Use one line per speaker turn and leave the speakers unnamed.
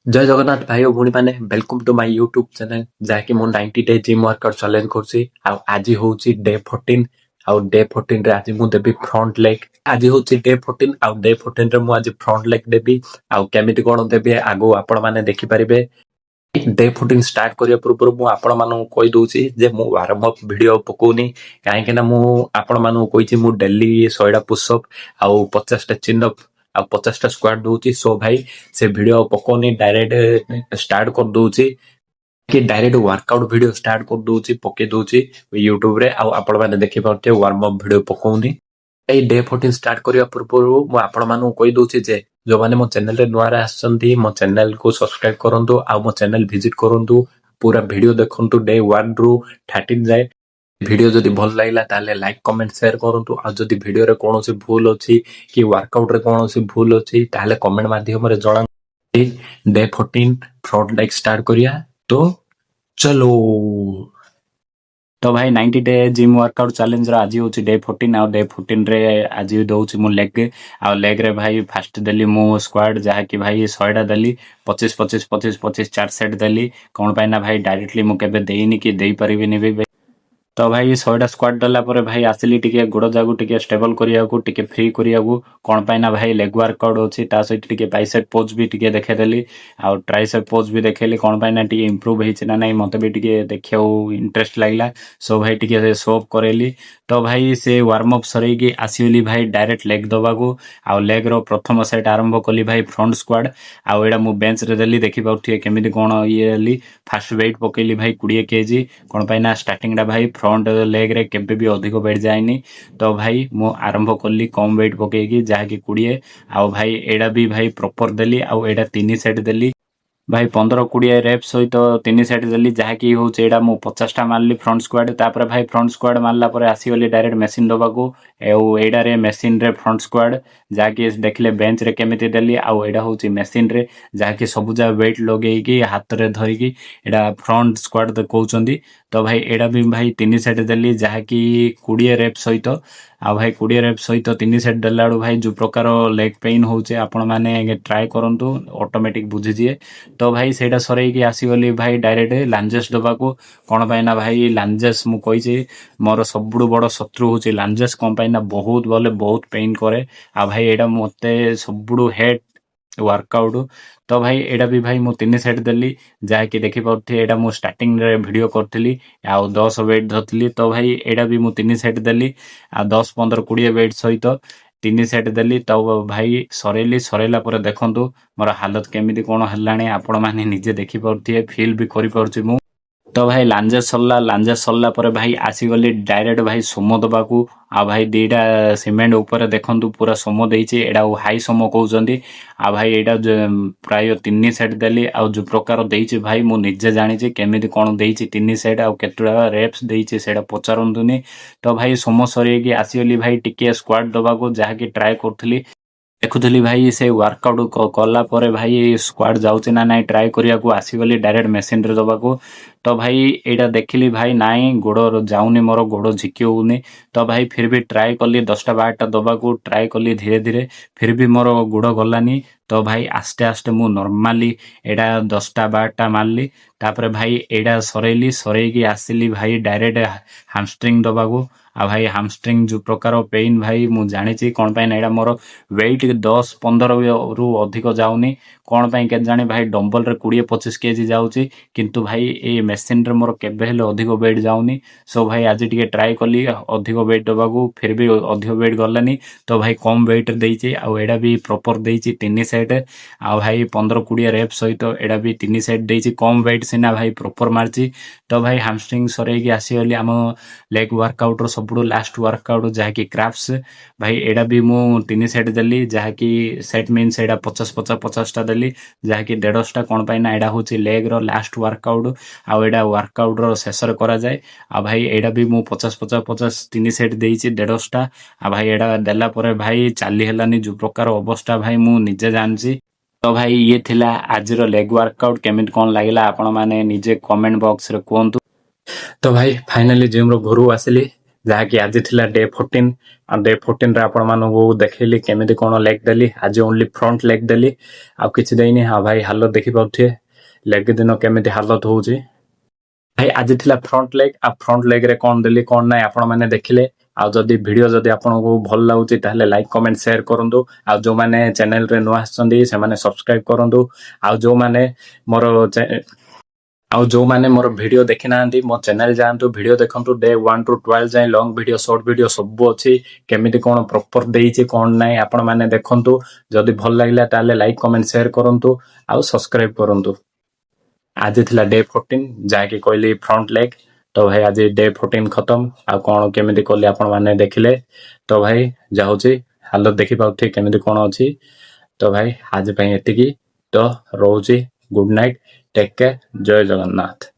जय जगन्नाथ भाई और भौणी मैंने welcome to my YouTube channel जहाँकि मु 90 डे जिम वर्कआउट चैलेंज करछि आज होउछि डे 14 आउ डे 14 रे आज मु देबी फ्रंट लेग आज होउछि डे 14 आउ डे 14 रे मु आज फ्रंट लेग देबी आउ केमिति कोन देबी आगो आपण माने देखि परिबे। डे 14 स्टार्ट करिया पूर्व मु आपण मानु कहि दोछि जे मु वार्म अप वीडियो पकोनी काहे के ना मु आपण मानु कहिछि मु डेली 100 टा पुश अप आउ 50 टा चिन अप आ 50 टा स्क्वाट दोछि। सो भाई से वीडियो पकोनी डायरेक्ट स्टार्ट कर दोछि कि डायरेक्ट वर्कआउट वीडियो स्टार्ट कर दोछि पके दोछि यूट्यूब रे आउ आपण माने देखि परते वार्म अप वीडियो पकोनी। ए डे 14 स्टार्ट करिया पूर्व मु आपण मानु कहि दोछि जे जो माने मो चैनल रे नुआरे आछंती मो चैनल को सब्सक्राइब करंतु आ मो चैनल विजिट करंतु पूरा वीडियो देखंतु डे 1 रु 13 जाए। वीडियो जदि भल लागला ताले लाइक कमेंट शेयर करंतु आ जदि वीडियो रे कोनोसी भूल अछि कि वर्कआउट रे कोनोसी भूल अछि ताले कमेंट माध्यम रे जणा। डे 14 फ्रंट लेग स्टार्ट करिया तो चलो। तो भाई 90 डे जिम वर्कआउट चैलेंज आज हूँ डे 14 आ डे 14 रे आज दौर मु लेग आ लेग रे भाई फास्ट देली मु स्क्वाड जहाँ कि भाई 100 देली 25 25 25 25 4 सेट देली कौन पाई ना भाई डायरेक्टली मु केबे देइनी कि देई परिबिनी भी। तो भाई 100 स्क्वाड देला पर भाई आसिली टिके गोड़ जागु टिके स्टेबल करिया को टिके फ्री करिया को कोन पाई ना भाई लेग वर्कआउट अछि ता सहित टिके बाइसेप पोज भी टिके देखे देली आ ट्राइसेप पोज भी देखेली कोन पाई ना टिके इंप्रूव हेछि ना नहीं मते भी टिके देखियो इंटरेस्ट लागला। सो भाई टिके शो अप करेली तो भाई से वार्म अप सरै की आसीली भाई डायरेक्ट लेग दबा को आ लेग रो प्रथम सेट आरंभ कली भाई फ्रंट स्क्वाड आ एडा मु बेंच रे देली देखि पाउथिए केमिति कोन ये ली फास्ट वेट पकेली भाई 20 केजी कोन पाई ना स्टार्टिंग डा भाई फ्रंट लेग रे केबे भी अधिक वेट जायनी तो भाई मु आरंभ कली कम वेट पकेगी जहा कि 20 आ भाई एडा भी भाई प्रॉपर देली आ एडा 3 सेट देली भाई 15-20 रेप सहित 3 सेट देली जहाँकि हूँ एटा मु 50 टा मारली फ्रंट स्क्वाड तापर भाई फ्रंट स्क्वाड मारला पर आसीगली डायरेक्ट मेसीन दबाकू एडा रे मेसीन रे फ्रंट स्क्वाड जहाँकि देखले बेंच रे केमिति देली आउ एडा होची मेसीन रे जहाँकि सब जा वेट लगेगी हाथ रे धरिकी एडा फ्रंट स्क्वाड कहउचंदी। तो भाई एडा भी भाई 3 सेट देली जहाँकि 20 रेप सहित आ भाई 20 रेप सहित 3 सेट देला भाई जो प्रकार लेग पेन होचे आपण माने ट्राई करंतु ऑटोमेटिक बुझिजिए। तो भाई सेटा सरै की आसीगली भाई डायरेक्ट लांजेस दबाकू कोन पाई ना भाई लांजेस मु कहिछि मोर सबुडु बड़ शत्रु होची लांजेस कोन पाई ना बहुत बोले बहुत पेन करे आ भाई एडा मते सबुडु हेड वर्कआउट। तो भाई एडा भी भाई मु 3 सेट देली जहा कि देखि पड़थि एडा मु स्टार्टिंग रे वीडियो करथली आ 10 वेट धरथली तो भाई एडा भी मु 3 सेट देली आ 10 15 20 वेट सहित 3 सेट देली तो भाई सरेली सरेला पर देखंतु मोर हालत केमिति कोन हल्लाणी आपण माने निजे देखि पड़थि फील भी करि पड़छि मु। तो भाई लांजेस सरला पर भाई आसीगली डायरेक्ट भाई सोमो दबाकू आ भाई दीटा सीमेंट ऊपर देखंतु पूरा सोमो देइछि एडा हाई सोमो कहउचंदी आ भाई एडा प्राय 3 सेट देली आ जो प्रकार देइछि भाई मु निजे जानिछि केमिति कोन देइछि 3 सेट आ केतुडा रेप्स देइछि सेडा पचारंतुनी। तो भाई सोमो सरी की आसीगली भाई टिके स्क्वाड दबाकू जहा कि ट्राई करथली देखुली भाई से वर्कआउट कला पर भाई स्क्वाड जाउछि ना नाइ ट्राई करिया को आसीगली डायरेक्ट मेसिन रे दबाकू। तो भाई एटा देखिली भाई नाइ गोड़ जाउनी मोर गोड़ झिकिउनी तो भाई फिर भी ट्राई कली 10टा 12टा दबाकू ट्राई कली धीरे धीरे फिर भी मोर गोड़ गलानी। तो भाई आस्ते आस्ते मु नॉर्मली एडा 10टा 12टा मारली तापर भाई एडा सरेली सरैकी आसिली भाई डायरेक्ट हामस्ट्रिंग दबाकू आ भाई हामस्ट्रिंग जो प्रकार पेन भाई मु जानिछि कोन पाई एडा मोर वेट 10-15 रु अधिक जाउनी कोन पाई के जाने भाई डंबल रे 20-25 केजी जाउछि किंतु भाई ए मेसिन रे मोर केबे हेले अधिक वेट जाउनी। सो भाई आज टिके ट्राई कली अधिक वेट दबाकू फिर भी अधिक वेट गलानी तो भाई कम वेट देइछि आ एडा भी प्रॉपर देइछि 3 सेट आ भाई 15-20 रेप सहित एडा भी 3 सेट देइछि कम वेट सिना भाई प्रॉपर मारछि। तो भाई हामस्ट्रिंग सरै की आसीगली हम लेग वर्कआउट रो सबुडु लास्ट वर्कआउट जहा कि क्राफ्ट्स भाई एडा भी मु 3 सेट देली जहा कि सेट मीन्स एडा 50-50 टा देली जहा कि 150 टा कोन पाई ना एडा होची लेग रो लास्ट वर्कआउट आ एडा वर्कआउट रो शेष रे करा जाय आ भाई एडा भी मु 50-50 3 सेट देइछि 150 टा आ भाई एडा देला परे भाई चाली हेलानी जो प्रकार अवस्था भाई मु निजे जानछि। तो भाई ये थिला आज रो लेग वर्कआउट केमिति कोन लागिला आपण माने निजे कमेंट बॉक्स रे कोंतु। तो भाई फाइनली जिम रो घरु आसिली ଯାହାକି ଆଜି ଥିଲା ଡେ 14 ଆଉ ଡେ 14 ରେ ଆପଣ ମାନଙ୍କୁ ଦେଖେଇଲି କେମିତି କଣ ଲେଗ ଦେଲି। ଆଜି ଓନ୍ଲି ଫ୍ରଣ୍ଟ ଲେଗ ଦେଲି ଆଉ କିଛି ଦେଇନି। ହଁ ଭାଇ ହାଲତ ଦେଖିପାରୁଥିବେ ଲେଗ ଦିନ କେମିତି ହାଲତ ହଉଛି। ଭାଇ ଆଜି ଥିଲା ଫ୍ରଣ୍ଟ ଲେଗ ଆଉ ଫ୍ରଣ୍ଟ ଲେଗ ରେ କଣ ଦେଲି କଣ ନାହିଁ ଆପଣ ମାନେ ଦେଖିଲେ। ଆଉ ଯଦି ଭିଡିଓ ଯଦି ଆପଣଙ୍କୁ ଭଲ ଲାଗୁଛି ତାହେଲେ ଲାଇକ୍ କମେଣ୍ଟ ସେୟାର କରନ୍ତୁ। ଆଉ ଯୋଉମାନେ ଚ୍ୟାନେଲ ରେ ନୂଆ ଆସିଛନ୍ତି ସେମାନେ ସବସ୍କ୍ରାଇବ କରନ୍ତୁ। ଆଉ ଯୋଉମାନେ ମୋର ଭିଡିଓ ଦେଖି ନାହାନ୍ତି ମୋ ଚ୍ୟାନେଲ ଯାଆନ୍ତୁ ଭିଡିଓ ଦେଖନ୍ତୁ। ଡେ 1 ରୁ 12 ଯାଏଁ ଲଙ୍ଗ ଭିଡିଓ ସର୍ଟ ଭିଡିଓ ସବୁ ଅଛି। କେମିତି କଣ ପ୍ରପର ଦେଇଛି କଣ ନାହିଁ ଆପଣ ମାନେ ଦେଖନ୍ତୁ। ଯଦି ଭଲ ଲାଗିଲା ତାହେଲେ ଲାଇକ୍ କମେଣ୍ଟ ସେୟାର କରନ୍ତୁ ଆଉ ସବସ୍କ୍ରାଇବ କରନ୍ତୁ। ଆଜି ଥିଲା ଡେ 14 ଯାହାକି କହିଲି ଫ୍ରଣ୍ଟ ଲେଗ। ତ ଭାଇ ଆଜି ଡେ 14 ଖତମ। ଆଉ କଣ କେମିତି କଲି ଆପଣ ମାନେ ଦେଖିଲେ। ତ ଭାଇ ଯାଉଛି ହାଲତ ଦେଖିପାରୁଥିବେ କେମିତି କଣ ଅଛି। ତ ଭାଇ ଆଜି ପାଇଁ ଏତିକି। ତ ରହୁଛି ଗୁଡ ନାଇଟ୍ ଟେକ୍ କେୟାର ଜୟ ଜଗନ୍ନାଥ।